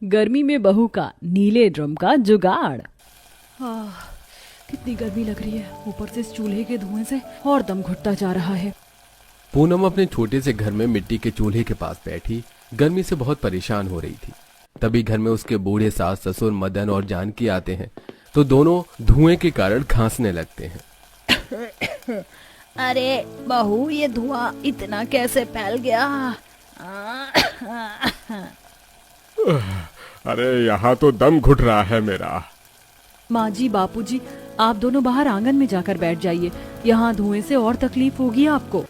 गर्मी में बहू का नीले ड्रम का जुगाड़। कितनी गर्मी लग रही है, ऊपर से इस चूल्हे के धुएं से और दम घुटता जा रहा है। पूनम अपने छोटे से घर में मिट्टी के चूल्हे के पास बैठी गर्मी से बहुत परेशान हो रही थी। तभी घर में उसके बूढ़े सास ससुर मदन और जानकी आते हैं तो दोनों धुएं के कारण खांसने लगते हैं। अरे बहू, ये धुआं इतना कैसे फैल गया? अरे यहाँ तो दम घुट रहा है मेरा। माँ जी, बापूजी, आप दोनों बाहर आंगन में जाकर बैठ जाइए, यहाँ धुएं से और तकलीफ होगी आपको।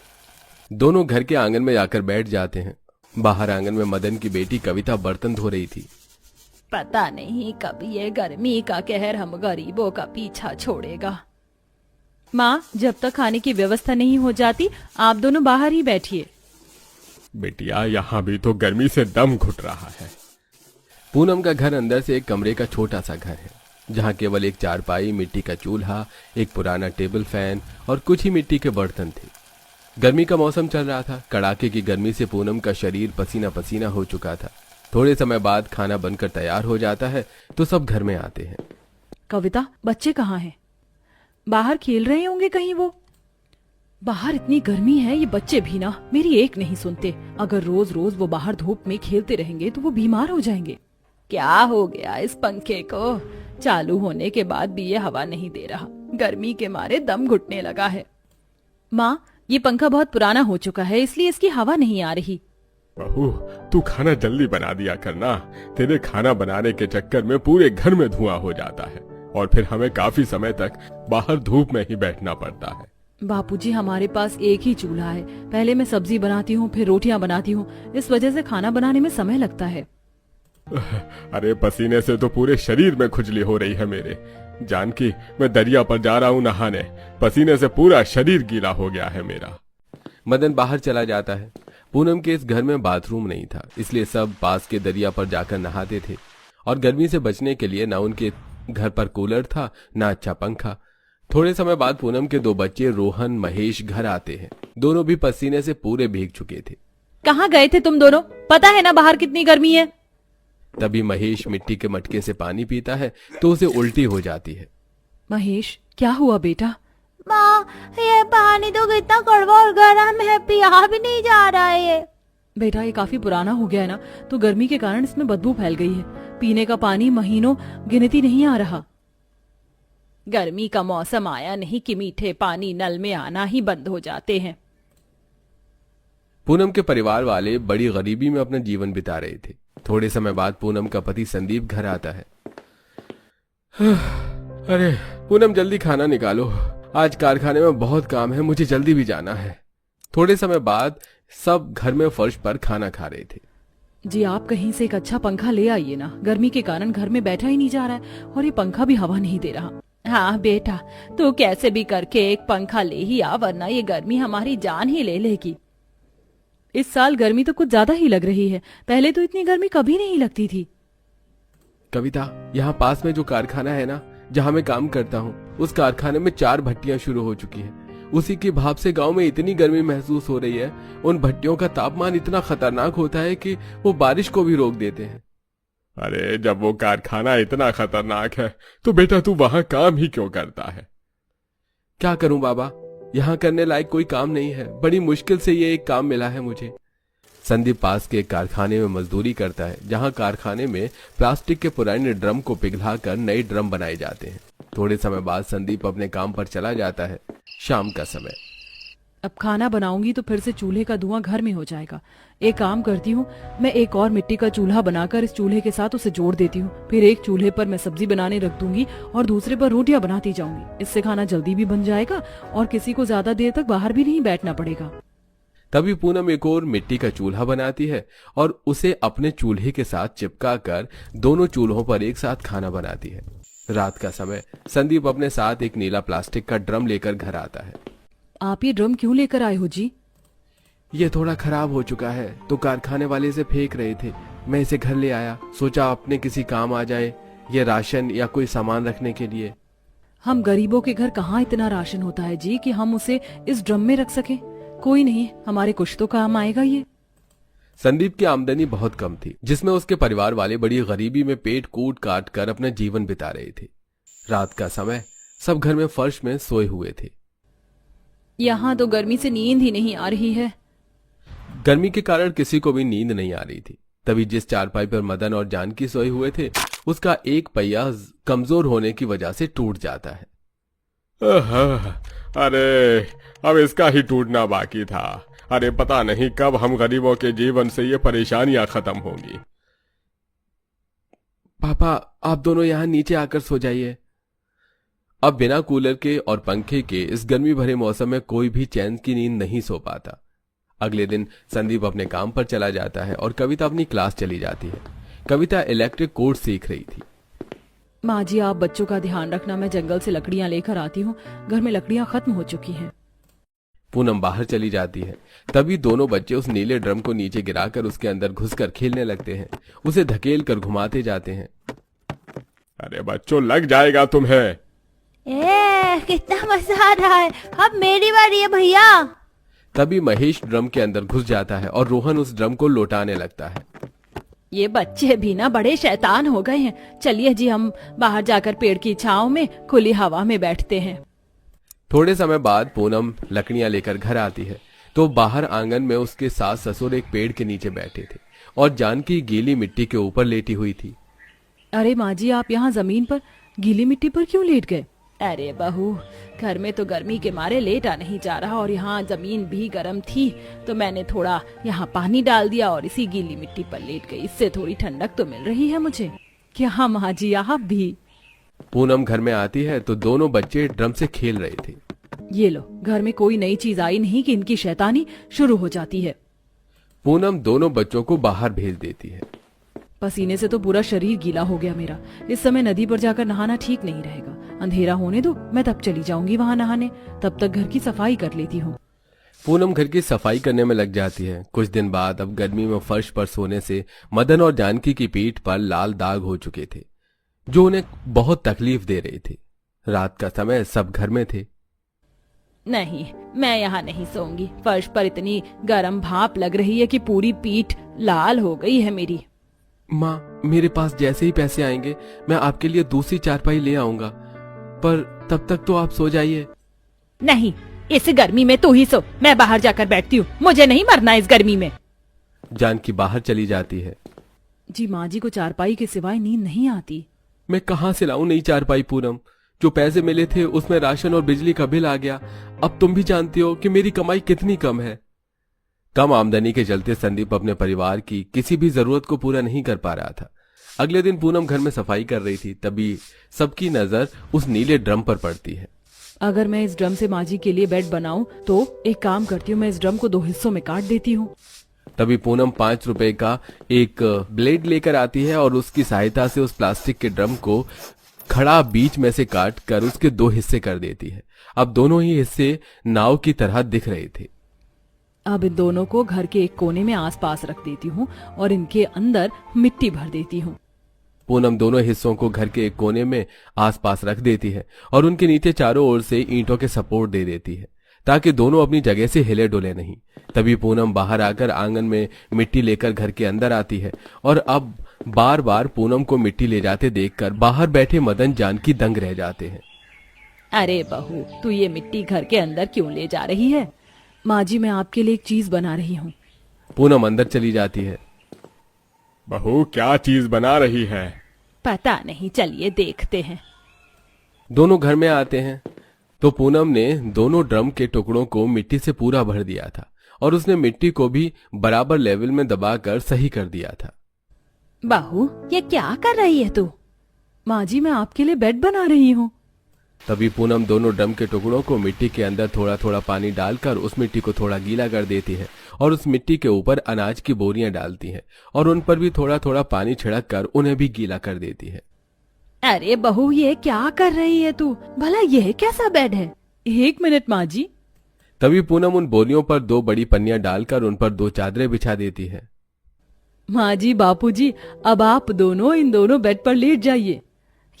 दोनों घर के आंगन में जाकर बैठ जाते हैं। बाहर आंगन में मदन की बेटी कविता बर्तन धो रही थी। पता नहीं कब ये गर्मी का कहर हम गरीबों का पीछा छोड़ेगा। माँ, जब तक खाने की व्यवस्था नहीं हो जाती आप दोनों बाहर ही बैठिए। बेटिया, यहाँ भी तो गर्मी से दम घुट रहा है। पूनम का घर अंदर से एक कमरे का छोटा सा घर है, जहाँ केवल एक चारपाई, मिट्टी का चूल्हा, एक पुराना टेबल फैन और कुछ ही मिट्टी के बर्तन थे। गर्मी का मौसम चल रहा था। कड़ाके की गर्मी से पूनम का शरीर पसीना पसीना हो चुका था। थोड़े समय बाद खाना बनकर तैयार हो जाता है तो सब घर में आते हैं। कविता, बच्चे कहाँ हैं? बाहर खेल रहे होंगे कहीं वो। बाहर इतनी गर्मी है, ये बच्चे भी ना मेरी एक नहीं सुनते। अगर रोज रोज वो बाहर धूप में खेलते रहेंगे तो वो बीमार हो जाएंगे। क्या हो गया इस पंखे को? चालू होने के बाद भी ये हवा नहीं दे रहा। गर्मी के मारे दम घुटने लगा है। माँ, ये पंखा बहुत पुराना हो चुका है, इसलिए इसकी हवा नहीं आ रही। बहू, तू खाना जल्दी बना दिया करना। तेरे खाना बनाने के चक्कर में पूरे घर में धुआं हो जाता है और फिर हमें काफी समय तक बाहर धूप में ही बैठना पड़ता है। बापूजी, हमारे पास एक ही चूल्हा है। पहले मैं सब्जी बनाती हूँ, फिर रोटियाँ बनाती हूँ। इस वजह से खाना बनाने में समय लगता है। अरे पसीने से तो पूरे शरीर में खुजली हो रही है मेरे। जानकी, मैं दरिया पर जा रहा हूँ नहाने। पसीने से पूरा शरीर गीला हो गया है मेरा। मदन बाहर चला जाता है। पूनम के इस घर में बाथरूम नहीं था, इसलिए सब पास के दरिया पर जाकर नहाते थे। और गर्मी से बचने के लिए ना उनके घर पर कूलर था, ना अच्छा पंखा। थोड़े समय बाद पूनम के दो बच्चे रोहन महेश घर आते हैं। दोनों भी पसीने से पूरे भीग चुके थे। कहाँ गए थे तुम दोनों? पता है ना बाहर कितनी गर्मी है। तभी महेश मिट्टी के मटके से पानी पीता है तो उसे उल्टी हो जाती है। महेश, क्या हुआ बेटा? माँ, ये पानी तो कितना कड़वा और गर्म है, पिया भी नहीं जा रहा है ये। बेटा, ये काफी पुराना हो गया है ना, तो गर्मी के कारण इसमें बदबू फैल गई है। पीने का पानी महीनों गिनती नहीं आ रहा। गर्मी का मौसम आया नहीं कि मीठे पानी नल में आना ही बंद हो जाते हैं। पूनम के परिवार वाले बड़ी गरीबी में अपना जीवन बिता रहे थे। थोड़े समय बाद पूनम का पति संदीप घर आता है। अरे पूनम, जल्दी खाना निकालो, आज कारखाने में बहुत काम है, मुझे जल्दी भी जाना है। थोड़े समय बाद सब घर में फर्श पर खाना खा रहे थे। जी, आप कहीं से एक अच्छा पंखा ले आइए ना, गर्मी के कारण घर में बैठा ही नहीं जा रहा है और ये पंखा भी हवा नहीं दे रहा। हाँ बेटा, तू कैसे भी करके एक पंखा ले ही आ, वरना ये गर्मी हमारी जान ही ले लेगी। इस साल गर्मी तो कुछ ज्यादा ही लग रही है, पहले तो इतनी गर्मी कभी नहीं लगती थी। कविता, यहाँ पास में जो कारखाना है ना, जहाँ मैं काम करता हूँ, उस कारखाने में 4 भट्टियां शुरू हो चुकी हैं। उसी की भाप से गांव में इतनी गर्मी महसूस हो रही है। उन भट्टियों का तापमान इतना खतरनाक होता है कि वो बारिश को भी रोक देते हैं। अरे जब वो कारखाना इतना खतरनाक है तो बेटा तू वहां काम ही क्यों करता है? क्या करूं बाबा, यहाँ करने लायक कोई काम नहीं है। बड़ी मुश्किल से ये एक काम मिला है मुझे। संदीप पास के एक कारखाने में मजदूरी करता है, जहाँ कारखाने में प्लास्टिक के पुराने ड्रम को पिघलाकर नए ड्रम बनाए जाते हैं। थोड़े समय बाद संदीप अपने काम पर चला जाता है। शाम का समय। अब खाना बनाऊंगी तो फिर से चूल्हे का धुआं घर में हो जाएगा। एक काम करती हूँ, मैं एक और मिट्टी का चूल्हा बनाकर इस चूल्हे के साथ उसे जोड़ देती हूँ। फिर एक चूल्हे पर मैं सब्जी बनाने रख दूंगी और दूसरे पर रोटियां बनाती जाऊंगी। इससे खाना जल्दी भी बन जाएगा और किसी को ज्यादा देर तक बाहर भी नहीं बैठना पड़ेगा। तभी पूनम एक और मिट्टी का चूल्हा बनाती है और उसे अपने चूल्हे के साथ चिपका कर दोनों चूल्हों पर एक साथ खाना बनाती है। रात का समय। संदीप अपने साथ एक नीला प्लास्टिक का ड्रम लेकर घर आता है। आप ये ड्रम क्यों लेकर आए हो जी? ये थोड़ा खराब हो चुका है तो कारखाने वाले से फेंक रहे थे, मैं इसे घर ले आया। सोचा अपने किसी काम आ जाए, ये राशन या कोई सामान रखने के लिए। हम गरीबों के घर कहाँ इतना राशन होता है जी कि हम उसे इस ड्रम में रख सके। कोई नहीं, हमारे कुछ तो काम आएगा ये। संदीप की आमदनी बहुत कम थी, जिसमें उसके परिवार वाले बड़ी गरीबी में पेट कूट काट कर अपना जीवन बिता रहे थे। रात का समय सब घर में फर्श में सोए हुए थे। यहाँ तो गर्मी से नींद ही नहीं आ रही है। गर्मी के कारण किसी को भी नींद नहीं आ रही थी। तभी जिस चारपाई पर मदन और जानकी सोए हुए थे, उसका एक पहिया कमजोर होने की वजह से टूट जाता है। अरे अब इसका ही टूटना बाकी था। अरे पता नहीं कब हम गरीबों के जीवन से ये परेशानियां खत्म होंगी। पापा, आप दोनों यहाँ नीचे आकर सो जाइए। अब बिना कूलर के और पंखे के इस गर्मी भरे मौसम में कोई भी चैन की नींद नहीं सो पाता। अगले दिन संदीप अपने काम पर चला जाता है और कविता अपनी क्लास चली जाती है। कविता इलेक्ट्रिक कोर्स सीख रही थी। माँ जी, आप बच्चों का ध्यान रखना, मैं जंगल से लकड़ियाँ लेकर आती हूँ। घर में लकड़ियाँ खत्म हो चुकी हैं। पूनम बाहर चली जाती है। तभी दोनों बच्चे उस नीले ड्रम को नीचे गिराकर उसके अंदर घुसकर खेलने लगते हैं। उसे धकेल कर घुमाते जाते हैं। अरे बच्चों, लग जाएगा तुम्हें। कितना मजा आ रहा है। अब मेरी बारी है भैया। तभी महेश ड्रम के अंदर घुस जाता है और रोहन उस ड्रम को लौटाने लगता है। ये बच्चे भी ना बड़े शैतान हो गए हैं। चलिए जी, हम बाहर जाकर पेड़ की छांव में खुली हवा में बैठते हैं। थोड़े समय बाद पूनम लकड़ियां लेकर घर आती है तो बाहर आंगन में उसके सास ससुर एक पेड़ के नीचे बैठे थे और जानकी गीली मिट्टी के ऊपर लेटी हुई थी। अरे माँ जी, आप यहाँ जमीन पर गीली मिट्टी पर क्यों लेट गए? अरे बहू, घर में तो गर्मी के मारे लेटा नहीं जा रहा और यहाँ जमीन भी गर्म थी तो मैंने थोड़ा यहाँ पानी डाल दिया और इसी गीली मिट्टी पर लेट गई। इससे थोड़ी ठंडक तो मिल रही है मुझे। क्या माँ जी, आप भी? पूनम घर में आती है तो दोनों बच्चे ड्रम से खेल रहे थे। ये लो, घर में कोई नई चीज आई नहीं कि इनकी शैतानी शुरू हो जाती है। पूनम दोनों बच्चों को बाहर भेज देती है। पसीने से तो पूरा शरीर गीला हो गया मेरा। इस समय नदी पर जाकर नहाना ठीक नहीं रहेगा। अंधेरा होने दो, मैं तब चली जाऊंगी वहां नहाने। तब तक घर की सफाई कर लेती हूँ। पूनम घर की सफाई करने में लग जाती है। कुछ दिन बाद अब गर्मी में फर्श पर सोने से मदन और जानकी की पीठ पर लाल दाग हो चुके थे, जो उन्हें बहुत तकलीफ दे रहे थे। रात का समय सब घर में थे। नहीं, मैं यहाँ नहीं सोऊंगी। फर्श पर इतनी गर्म भाप लग रही है कि पूरी पीठ लाल हो गई है मेरी। माँ, मेरे पास जैसे ही पैसे आएंगे मैं आपके लिए दूसरी चारपाई ले आऊंगा, पर तब तक तो आप सो जाइए। नहीं, इस गर्मी में तू ही सो, मैं बाहर जाकर बैठती हूँ। मुझे नहीं मरना इस गर्मी में। जानकी बाहर चली जाती है। जी माँ जी को चारपाई के सिवाय नींद नहीं आती। मैं कहाँ से लाऊं नई चारपाई पूनम? जो पैसे मिले थे उसमें राशन और बिजली का बिल आ गया। अब तुम भी जानती हो कि मेरी कमाई कितनी कम है। कम आमदनी के चलते संदीप अपने परिवार की किसी भी जरूरत को पूरा नहीं कर पा रहा था। अगले दिन पूनम घर में सफाई कर रही थी, तभी सबकी नजर उस नीले ड्रम पर पड़ती है। अगर मैं इस ड्रम से माँ जी के लिए बेड बनाऊं तो एक काम करती हूँ, मैं इस ड्रम को 2 हिस्सों में काट देती हूँ। तभी पूनम 5 रुपए का एक ब्लेड लेकर आती है और उसकी सहायता से उस प्लास्टिक के ड्रम को खड़ा बीच में से काट कर उसके 2 हिस्से कर देती है। अब दोनों ही हिस्से नाव की तरह दिख रहे थे। अब इन दोनों को घर के एक कोने में आसपास रख देती हूँ और इनके अंदर मिट्टी भर देती हूँ। पूनम दोनों हिस्सों को घर के एक कोने में आसपास रख देती है और उनके नीचे चारों ओर से ईंटों के सपोर्ट दे देती है ताकि दोनों अपनी जगह से हिले डुले नहीं। तभी पूनम बाहर आकर आंगन में मिट्टी लेकर घर के अंदर आती है और अब बार बार पूनम को मिट्टी ले जाते देखकर बाहर बैठे मदन जानकी दंग रह जाते हैं। अरे बहू, तू ये मिट्टी घर के अंदर क्यों ले जा रही है? माँ जी, मैं आपके लिए एक चीज बना रही हूँ। पूनम अंदर चली जाती है। बहू, क्या चीज बना रही है? पता नहीं, चलिए देखते हैं। दोनों घर में आते हैं तो पूनम ने दोनों ड्रम के टुकड़ों को मिट्टी से पूरा भर दिया था और उसने मिट्टी को भी बराबर लेवल में दबाकर सही कर दिया था। बहू, ये क्या कर रही है तू? माँ जी, मैं आपके लिए बेड बना रही हूँ। तभी पूनम दोनों ड्रम के टुकड़ों को मिट्टी के अंदर थोड़ा थोड़ा पानी डालकर उस मिट्टी को थोड़ा गीला कर देती है और उस मिट्टी के ऊपर अनाज की बोरियां डालती है और उन पर भी थोड़ा थोड़ा पानी छिड़क कर उन्हें भी गीला कर देती है। अरे बहू, ये क्या कर रही है तू? भला यह कैसा बेड है? 1 मिनट माँ जी। तभी पूनम उन बोरियों पर 2 बड़ी पन्नियां डालकर उन पर 2 चादरें बिछा देती है। माँ जी, बापू जी, अब आप दोनों इन दोनों बेड पर लेट जाइए।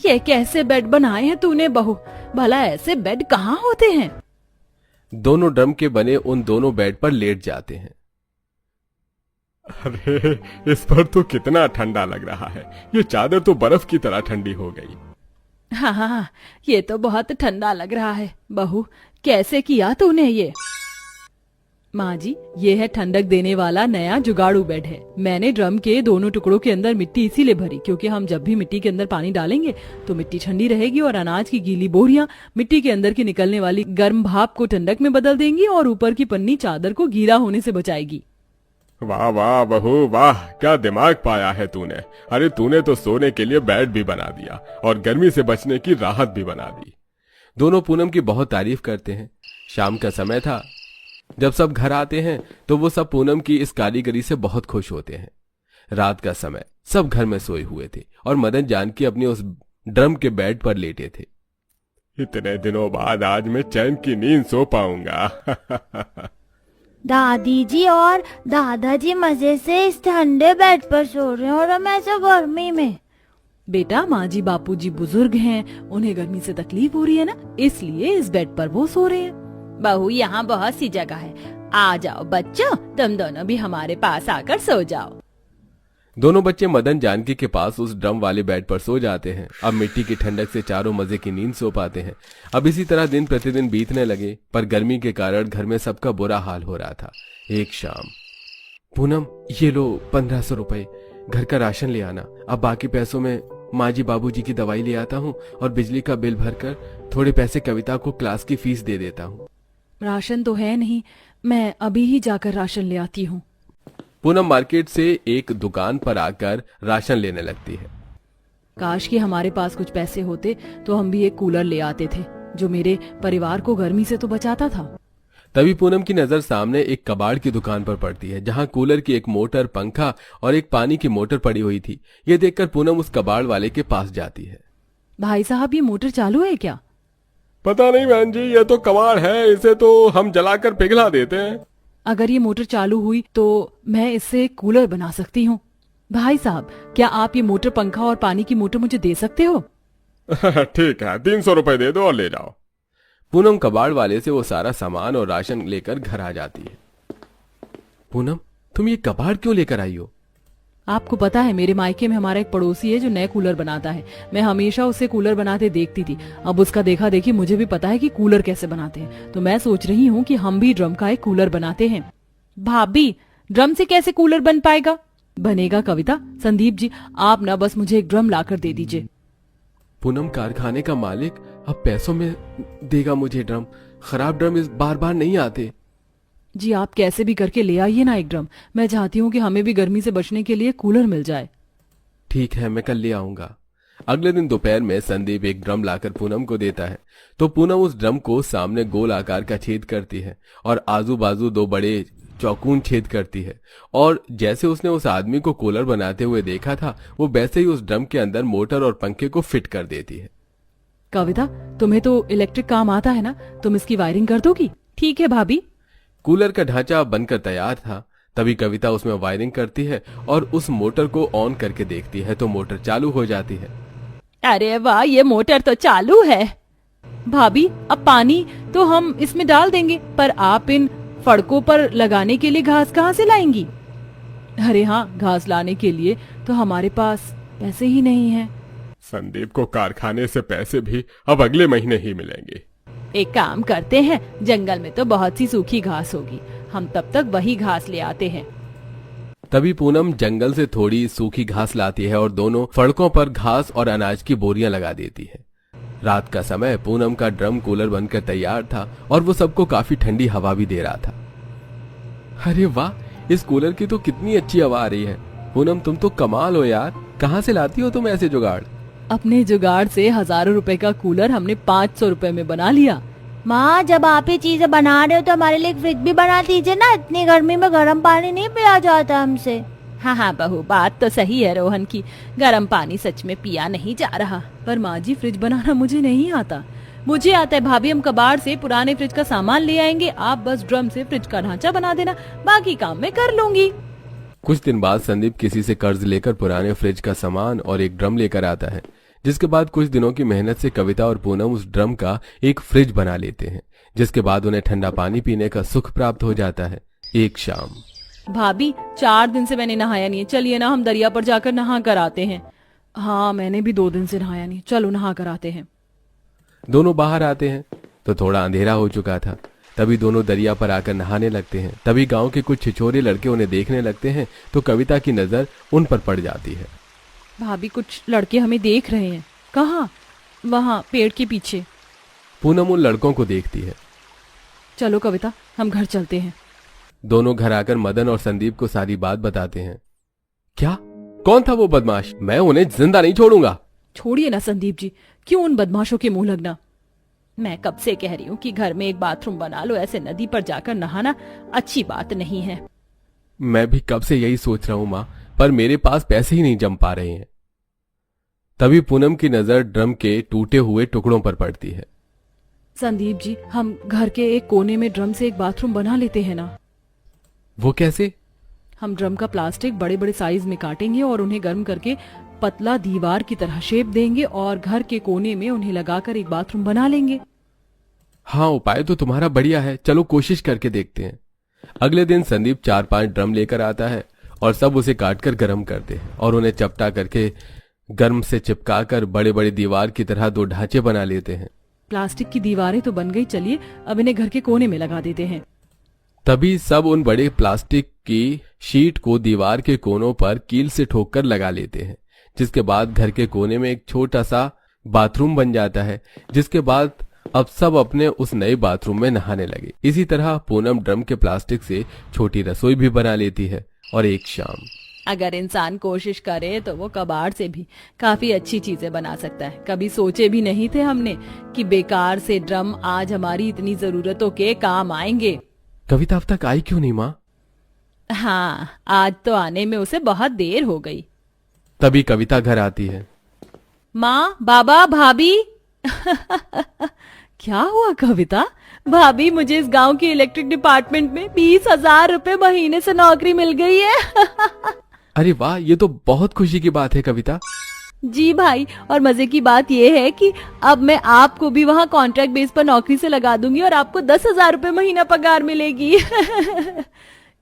ये कैसे बेड बनाए हैं तूने बहू? भला ऐसे बेड कहाँ होते हैं? दोनों ड्रम के बने उन दोनों बेड पर लेट जाते हैं। अरे, इस पर तो कितना ठंडा लग रहा है। ये चादर तो बर्फ की तरह ठंडी हो गई। हाँ हाँ हाँ, ये तो बहुत ठंडा लग रहा है। बहू, कैसे किया तूने ये? माँ जी, ये है ठंडक देने वाला नया जुगाड़ू बेड है। मैंने ड्रम के दोनों टुकड़ों के अंदर मिट्टी इसीलिए भरी क्योंकि हम जब भी मिट्टी के अंदर पानी डालेंगे तो मिट्टी ठंडी रहेगी और अनाज की गीली बोरियां मिट्टी के अंदर की निकलने वाली गर्म भाप को ठंडक में बदल देंगी और ऊपर की पन्नी चादर को गीला होने से बचाएगी। वाह वाह बहू वाह, क्या दिमाग पाया है तूने। अरे तूने तो सोने के लिए बेड भी बना दिया और गर्मी से बचने की राहत भी बना दी। दोनों पूनम की बहुत तारीफ करते हैं। शाम का समय था। जब सब घर आते हैं तो वो सब पूनम की इस कारीगरी से बहुत खुश होते हैं। रात का समय, सब घर में सोए हुए थे और मदन जानकी अपने उस ड्रम के बेड पर लेटे थे। इतने दिनों बाद आज मैं चैन की नींद सो पाऊंगा। दादी जी और दादाजी मजे से इस ठंडे बेड पर सो रहे हैं और हम ऐसे गर्मी में। बेटा, माँ जी बापूजी बुजुर्ग हैं, उन्हें गर्मी से तकलीफ हो रही है ना, इसलिए इस बेड पर वो सो रहे हैं। बहू, यहाँ बहुत सी जगह है, आ जाओ बच्चों, तुम दोनों भी हमारे पास आकर सो जाओ। दोनों बच्चे मदन जानकी के पास उस ड्रम वाले बेड पर सो जाते हैं। अब मिट्टी की ठंडक से चारों मजे की नींद सो पाते हैं। अब इसी तरह दिन प्रतिदिन बीतने लगे, पर गर्मी के कारण घर में सबका बुरा हाल हो रहा था। एक शाम, पूनम, ये लो 1500 रुपए, घर का राशन ले आना। अब बाकी पैसों में माँ जी बाबूजी की दवाई ले आता हूँ और बिजली का बिल भरकर थोड़े पैसे कविता को क्लास की फीस दे देता हूँ। राशन तो है नहीं, मैं अभी ही जाकर राशन ले आती हूँ। पूनम मार्केट से एक दुकान पर आकर राशन लेने लगती है। काश कि हमारे पास कुछ पैसे होते तो हम भी एक कूलर ले आते थे जो मेरे परिवार को गर्मी से तो बचाता था। तभी पूनम की नजर सामने एक कबाड़ की दुकान पर पड़ती है जहां कूलर की एक मोटर, पंखा और एक पानी की मोटर पड़ी हुई थी। ये देखकर पूनम उस कबाड़ वाले के पास जाती है। भाई साहब, ये मोटर चालू है क्या? पता नहीं बहन जी, ये तो कबाड़ है, इसे तो हम जलाकर पिघला देते हैं। अगर ये मोटर चालू हुई तो मैं इससे कूलर बना सकती हूँ। भाई साहब, क्या आप ये मोटर, पंखा और पानी की मोटर मुझे दे सकते हो? ठीक है, 300 रुपए दे दो और ले जाओ। पूनम कबाड़ वाले से वो सारा सामान और राशन लेकर घर आ जाती है। पूनम, तुम ये कबाड़ क्यों लेकर आई हो? आपको पता है, मेरे मायके में हमारा एक पड़ोसी है जो नए कूलर बनाता है। मैं हमेशा उसे कूलर बनाते देखती थी। अब उसका देखा देखी मुझे भी पता है कि कूलर कैसे बनाते हैं, तो मैं सोच रही हूँ कि हम भी ड्रम का एक कूलर बनाते हैं। भाभी, ड्रम से कैसे कूलर बन पाएगा? बनेगा कविता। संदीप जी, आप ना बस मुझे एक ड्रम लाकर दे दीजिए। पूनम, कारखाने का मालिक अब पैसों में देगा मुझे ड्रम। खराब ड्रम इस बार बार नहीं आते। जी, आप कैसे भी करके ले आइए ना एक ड्रम। मैं चाहती हूँ कि हमें भी गर्मी से बचने के लिए कूलर मिल जाए। ठीक है, मैं कल ले आऊंगा। अगले दिन दोपहर में संदीप एक ड्रम लाकर पूनम को देता है तो पूनम उस ड्रम को सामने गोल आकार का छेद करती है और आजू बाजू 2 बड़े चौकून छेद करती है। और जैसे उसने उस आदमी को कूलर बनाते हुए देखा था, वो वैसे ही उस ड्रम के अंदर मोटर और पंखे को फिट कर देती है। कविता, तुम्हें तो इलेक्ट्रिक काम आता है ना, तुम इसकी वायरिंग कर दोगी? ठीक है भाभी। कूलर का ढांचा बनकर तैयार था। तभी कविता उसमें वायरिंग करती है और उस मोटर को ऑन करके देखती है तो मोटर चालू हो जाती है। अरे वाह, ये मोटर तो चालू है। भाभी, अब पानी तो हम इसमें डाल देंगे, पर आप इन फड़कों पर लगाने के लिए घास कहाँ से लाएंगी? अरे हाँ, घास लाने के लिए तो हमारे पास पैसे ही नहीं है। संदीप को कारखाने से पैसे भी अब अगले महीने ही मिलेंगे। एक काम करते हैं, जंगल में तो बहुत सी सूखी घास होगी, हम तब तक वही घास ले आते हैं। तभी पूनम जंगल से थोड़ी सूखी घास लाती है और दोनों फड़कों पर घास और अनाज की बोरियां लगा देती है। रात का समय, पूनम का ड्रम कूलर बनकर तैयार था और वो सबको काफी ठंडी हवा भी दे रहा था। अरे वाह, इस कूलर की तो कितनी अच्छी हवा आ रही है। पूनम, तुम तो कमाल हो यार, कहाँ से लाती हो तुम ऐसे जुगाड़? अपने जुगाड़ से हजारों रुपए का कूलर हमने 500 रुपए में बना लिया। माँ, जब आप ये चीजें बना रहे हो तो हमारे लिए एक फ्रिज भी बना दीजिए ना, इतनी गर्मी में गर्म पानी नहीं पिया जाता हमसे। हाँ हाँ बहू, बात तो सही है रोहन की, गर्म पानी सच में पिया नहीं जा रहा। पर माँ जी, फ्रिज बनाना मुझे नहीं आता। मुझे आता है भाभी, हम कबाड़ से पुराने फ्रिज का सामान ले आएंगे, आप बस ड्रम से फ्रिज का ढांचा बना देना, बाकी काम मैं कर लूंगी। कुछ दिन बाद संदीप किसी से कर्ज लेकर पुराने फ्रिज का सामान और एक ड्रम लेकर आता है, जिसके बाद कुछ दिनों की मेहनत से कविता और पूनम उस ड्रम का एक फ्रिज बना लेते हैं, जिसके बाद उन्हें ठंडा पानी पीने का सुख प्राप्त हो जाता है। एक शाम, भाभी 4 दिन से मैंने नहाया नहीं है, चलिए ना हम दरिया पर जाकर नहा कर आते हैं। हाँ मैंने भी 2 दिन से नहाया नहीं, चलो नहा कर आते हैं। दोनों बाहर आते हैं तो थोड़ा अंधेरा हो चुका था। तभी दोनों दरिया पर आकर नहाने लगते हैं। तभी गांव के कुछ छिछोरे लड़के उन्हें देखने लगते हैं तो कविता की नजर उन पर पड़ जाती है। भाभी कुछ लड़के हमें देख रहे हैं। कहाँ? वहाँ पेड़ के पीछे। पूनम उन लड़कों को देखती है। चलो कविता हम घर चलते हैं। दोनों घर आकर मदन और संदीप को सारी बात बताते हैं। क्या? कौन था वो बदमाश? मैं उन्हें जिंदा नहीं छोड़ूंगा। छोड़िए ना संदीप जी, क्यों उन बदमाशों के मुंह लगना। मैं कब से कह रही हूँ कि घर में एक बाथरूम बना लो, ऐसे नदी पर जाकर नहाना अच्छी बात नहीं है। मैं भी कब से यही सोच रहा हूँ माँ, पर मेरे पास पैसे ही नहीं जम पा रहे हैं। तभी पूनम की नजर ड्रम के टूटे हुए टुकड़ों पर पड़ती है। संदीप जी हम घर के एक कोने में ड्रम से एक बाथरूम बना लेते हैं ना। वो कैसे? हम ड्रम का प्लास्टिक बड़े बड़े साइज में काटेंगे और उन्हें गर्म करके पतला दीवार की तरह शेप देंगे और घर के कोने में उन्हें लगाकर एक बाथरूम बना लेंगे। हाँ उपाय तो तुम्हारा बढ़िया है, चलो कोशिश करके देखते हैं। अगले दिन संदीप 4-5 ड्रम लेकर आता है और सब उसे काटकर गर्म करते हैं और उन्हें चपटा करके गर्म से चिपकाकर बड़े बड़े दीवार की तरह 2 ढांचे बना लेते हैं। प्लास्टिक की दीवारें तो बन गई, चलिए अब इन्हें घर के कोने में लगा देते हैं। तभी सब उन बड़े प्लास्टिक की शीट को दीवार के कोनों पर कील से ठोक कर लगा लेते हैं, जिसके बाद घर के कोने में एक छोटा सा बाथरूम बन जाता है। जिसके बाद अब सब अपने उस नए बाथरूम में नहाने लगे। इसी तरह पूनम ड्रम के प्लास्टिक से छोटी रसोई भी बना लेती है और एक शाम अगर इंसान कोशिश करे तो वो कबाड़ से भी काफी अच्छी चीजें बना सकता है। कभी सोचे भी नहीं थे हमने कि बेकार से ड्रम आज हमारी इतनी जरूरतों के काम आएंगे। कविता अब तक आई क्यों नहीं माँ? हाँ आज तो आने में उसे बहुत देर हो गई। तभी कविता घर आती है। माँ, बाबा, भाभी क्या हुआ कविता? भाभी मुझे इस गांव के इलेक्ट्रिक डिपार्टमेंट में 20,000 रुपए महीने से नौकरी मिल गई है। अरे वाह, ये तो बहुत खुशी की बात है कविता। जी भाई, और मजे की बात ये है कि अब मैं आपको भी वहाँ कॉन्ट्रैक्ट बेस पर नौकरी से लगा दूंगी और आपको 10,000 रुपए महीना पगार मिलेगी।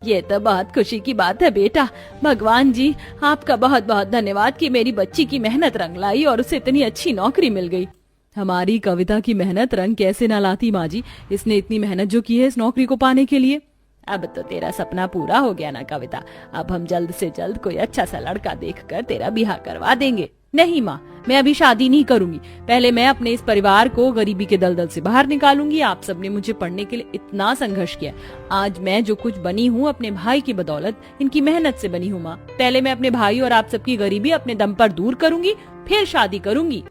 ये तो बहुत खुशी की बात है बेटा। भगवान जी आपका बहुत बहुत धन्यवाद कि मेरी बच्ची की मेहनत रंग लाई और उसे इतनी अच्छी नौकरी मिल गई। हमारी कविता की मेहनत रंग कैसे ना लाती माँ जी, इसने इतनी मेहनत जो की है इस नौकरी को पाने के लिए। अब तो तेरा सपना पूरा हो गया ना कविता। अब हम जल्द से जल्द कोई अच्छा सा लड़का देखकर तेरा ब्याह करवा देंगे। नहीं माँ, मैं अभी शादी नहीं करूंगी। पहले मैं अपने इस परिवार को गरीबी के दलदल से बाहर निकालूंगी। आप सबने मुझे पढ़ने के लिए इतना संघर्ष किया। आज मैं जो कुछ बनी हूँ अपने भाई की बदौलत, इनकी मेहनत से बनी हूँ माँ। पहले मैं अपने भाई और आप सबकी गरीबी अपने दम पर दूर करूंगी, फिर शादी करूंगी।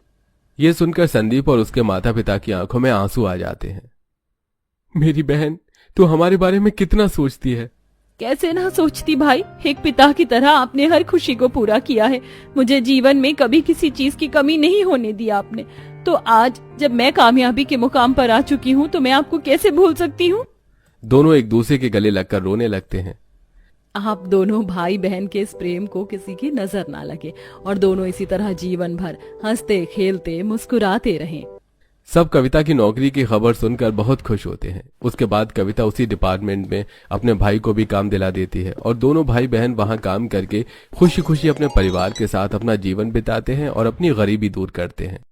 ये सुनकर संदीप और उसके माता पिता की आंखों में आंसू आ जाते हैं। मेरी बहन, तू हमारे बारे में कितना सोचती है। कैसे ना सोचती भाई, एक पिता की तरह आपने हर खुशी को पूरा किया है। मुझे जीवन में कभी किसी चीज की कमी नहीं होने दी आपने। तो आज जब मैं कामयाबी के मुकाम पर आ चुकी हूँ तो मैं आपको कैसे भूल सकती हूँ। दोनों एक दूसरे के गले लगकर रोने लगते हैं। आप दोनों भाई बहन के इस प्रेम को किसी की नजर ना लगे और दोनों इसी तरह जीवन भर हंसते खेलते मुस्कुराते रहें। सब कविता की नौकरी की खबर सुनकर बहुत खुश होते हैं। उसके बाद कविता उसी डिपार्टमेंट में अपने भाई को भी काम दिला देती है और दोनों भाई बहन वहां काम करके खुशी खुशी अपने परिवार के साथ अपना जीवन बिताते हैं और अपनी गरीबी दूर करते हैं।